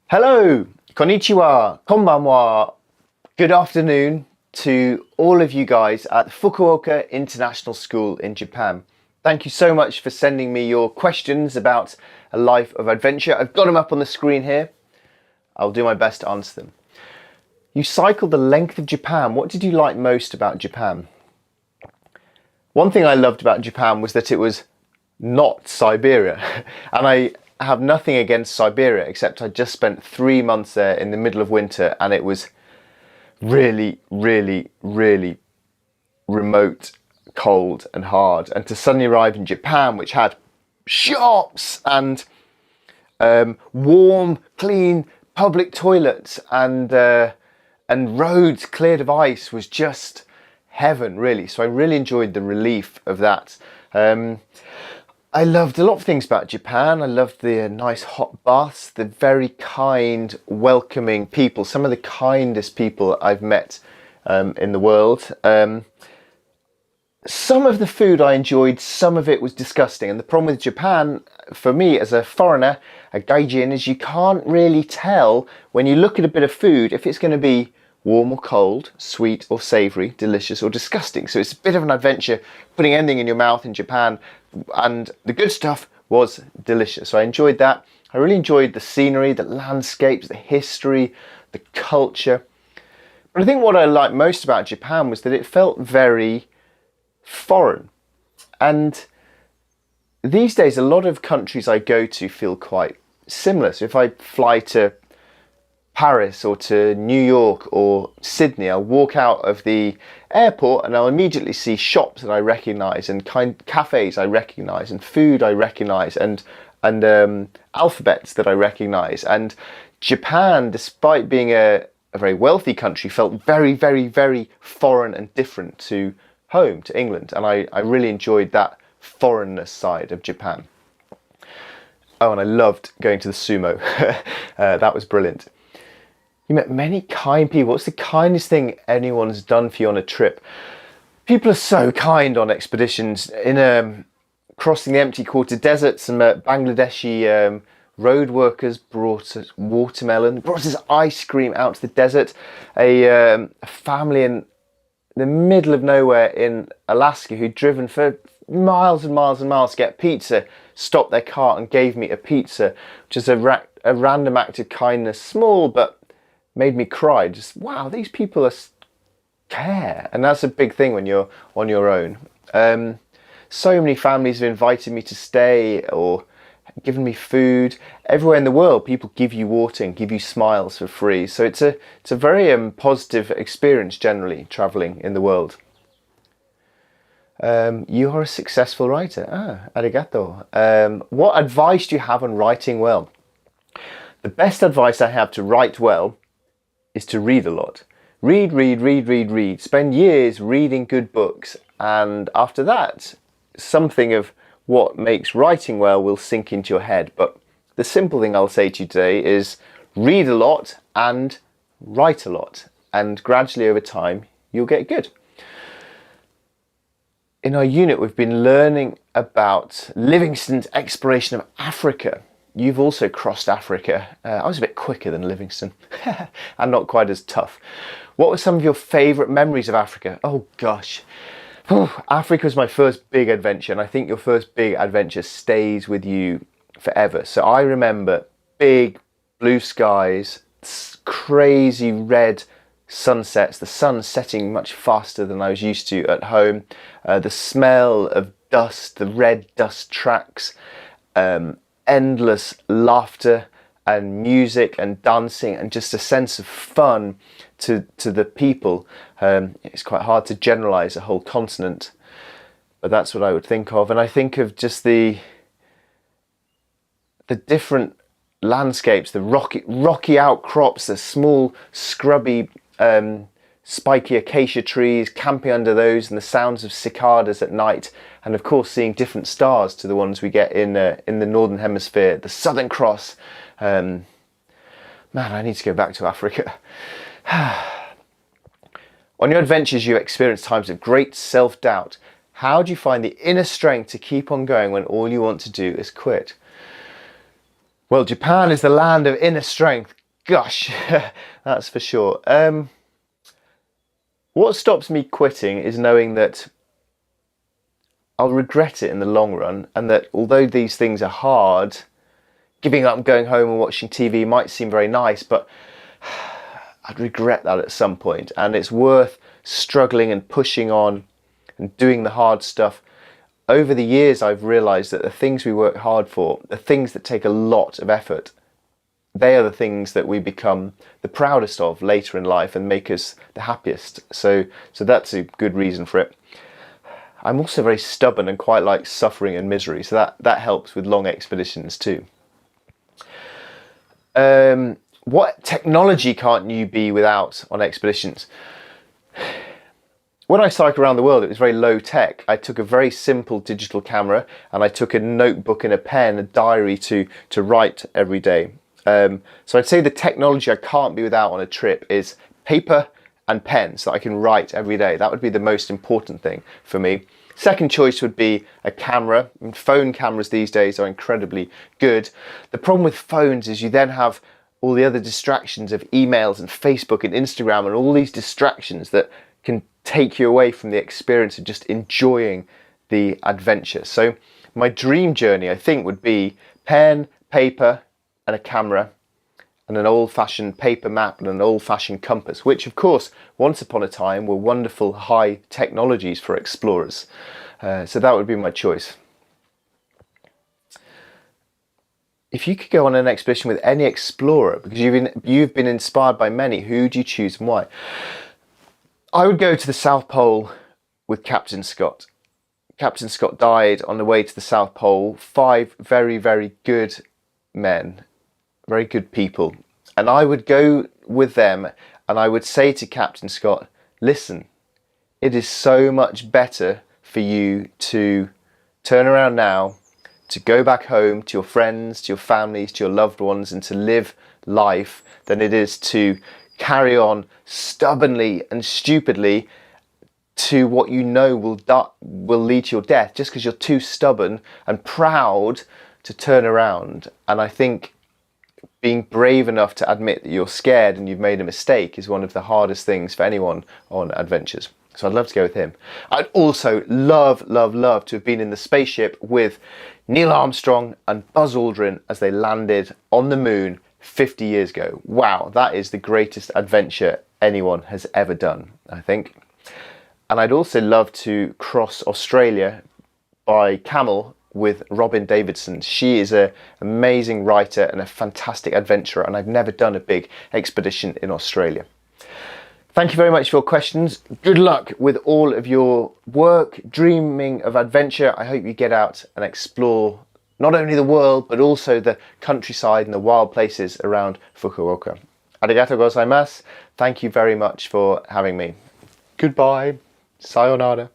Hello, konnichiwa, konbanwa. Good afternoon to all of you guys at Fukuoka International School in Japan. Thank you so much for sending me your questions about a life of adventure. I've got them up on the screen here. I'll do my best to answer them. You cycled the length of Japan. What did you like most about Japan? One thing I loved about Japan was that it was not Siberia. And I have nothing against Siberia, except I just spent 3 months there in the middle of winter and it was really, really, really remote, cold and hard. And to suddenly arrive in Japan, which had shops and warm, clean public toilets and roads cleared of ice was just heaven, really. So I really enjoyed the relief of that. I loved a lot of things about Japan. I loved the nice hot baths, the very kind, welcoming people, some of the kindest people I've met in the world. Some of the food I enjoyed, some of it was disgusting. And the problem with Japan, for me as a foreigner, a gaijin, is you can't really tell when you look at a bit of food if it's going to be warm or cold, sweet or savoury, delicious or disgusting. So it's a bit of an adventure putting anything in your mouth in Japan, and the good stuff was delicious. So I enjoyed that. I really enjoyed the scenery, the landscapes, the history, the culture. But I think what I liked most about Japan was that it felt very foreign. And these days, a lot of countries I go to feel quite similar. So if I fly to Paris or to New York or Sydney, I'll walk out of the airport and I'll immediately see shops that I recognise and cafes I recognise and food I recognise and alphabets that I recognise. And Japan, despite being a very wealthy country, felt very, very, very foreign and different to home, to England. And I really enjoyed that foreignness side of Japan. Oh, and I loved going to the sumo. That was brilliant. You met many kind people. What's the kindest thing anyone's done for you on a trip? People are so kind on expeditions. In crossing the empty quarter desert, some Bangladeshi road workers brought us watermelon, brought us ice cream out to the desert. A family in the middle of nowhere in Alaska who'd driven for miles and miles and miles to get pizza, stopped their car and gave me a pizza, which is a random act of kindness, small but made me cry. Just wow, these people care, and that's a big thing when you're on your own. So many families have invited me to stay or given me food. Everywhere in the world, people give you water and give you smiles for free. So it's a very positive experience generally traveling in the world. You are a successful writer. Arigato. What advice do you have on writing well? The best advice I have to write well is to read a lot. Read, read, read, read, read. Spend years reading good books, and after that, something of what makes writing well will sink into your head. But the simple thing I'll say to you today is read a lot and write a lot, and gradually over time you'll get good. In our unit, we've been learning about Livingstone's exploration of Africa. You've also crossed Africa. I was a bit quicker than Livingstone and not quite as tough. What were some of your favourite memories of Africa? Oh gosh. Africa was my first big adventure, and I think your first big adventure stays with you forever. So I remember big blue skies, crazy red sunsets, the sun setting much faster than I was used to at home, the smell of dust, the red dust tracks, endless laughter and music and dancing and just a sense of fun to the people. It's quite hard to generalize a whole continent, but that's what I would think of. And I think of just the different landscapes, the rocky outcrops, the small scrubby spiky acacia trees, camping under those, and the sounds of cicadas at night, and of course seeing different stars to the ones we get in the Northern Hemisphere, the Southern Cross. Man, I need to go back to Africa. On your adventures, you experience times of great self-doubt. How do you find the inner strength to keep on going when all you want to do is quit? Well, Japan is the land of inner strength. Gosh, that's for sure. What stops me quitting is knowing that I'll regret it in the long run, and that although these things are hard, giving up and going home and watching TV might seem very nice, but I'd regret that at some point, and it's worth struggling and pushing on and doing the hard stuff. Over the years, I've realised that the things we work hard for, the things that take a lot of effort, they are the things that we become the proudest of later in life and make us the happiest. So that's a good reason for it. I'm also very stubborn and quite like suffering and misery, so that helps with long expeditions too. What technology can't you be without on expeditions? When I cycled around the world, it was very low tech. I took a very simple digital camera and I took a notebook and a pen, a diary to write every day. So I'd say the technology I can't be without on a trip is paper and pen, so that I can write every day. That would be the most important thing for me. Second choice would be a camera. And phone cameras these days are incredibly good. The problem with phones is you then have all the other distractions of emails and Facebook and Instagram and all these distractions that can take you away from the experience of just enjoying the adventure. So my dream journey, I think, would be pen, paper and a camera and an old-fashioned paper map and an old-fashioned compass, which of course once upon a time were wonderful high technologies for explorers. So that would be my choice. If you could go on an expedition with any explorer, because you've been inspired by many, who do you choose and why? I would go to the South Pole with Captain Scott. Captain Scott died on the way to the South Pole. 5 very, very good men, very good people. And I would go with them and I would say to Captain Scott, listen, it is so much better for you to turn around now, to go back home to your friends, to your families, to your loved ones, and to live life than it is to carry on stubbornly and stupidly to what you know will lead to your death, just because you're too stubborn and proud to turn around. And I think being brave enough to admit that you're scared and you've made a mistake is one of the hardest things for anyone on adventures. So I'd love to go with him. I'd also love to have been in the spaceship with Neil Armstrong and Buzz Aldrin as they landed on the moon 50 years ago. Wow, that is the greatest adventure anyone has ever done, I think. And I'd also love to cross Australia by camel with Robin Davidson. She is an amazing writer and a fantastic adventurer, and I've never done a big expedition in Australia. Thank you very much for your questions. Good luck with all of your work, dreaming of adventure. I hope you get out and explore not only the world, but also the countryside and the wild places around Fukuoka. Arigatou gozaimasu. Thank you very much for having me. Goodbye. Sayonara.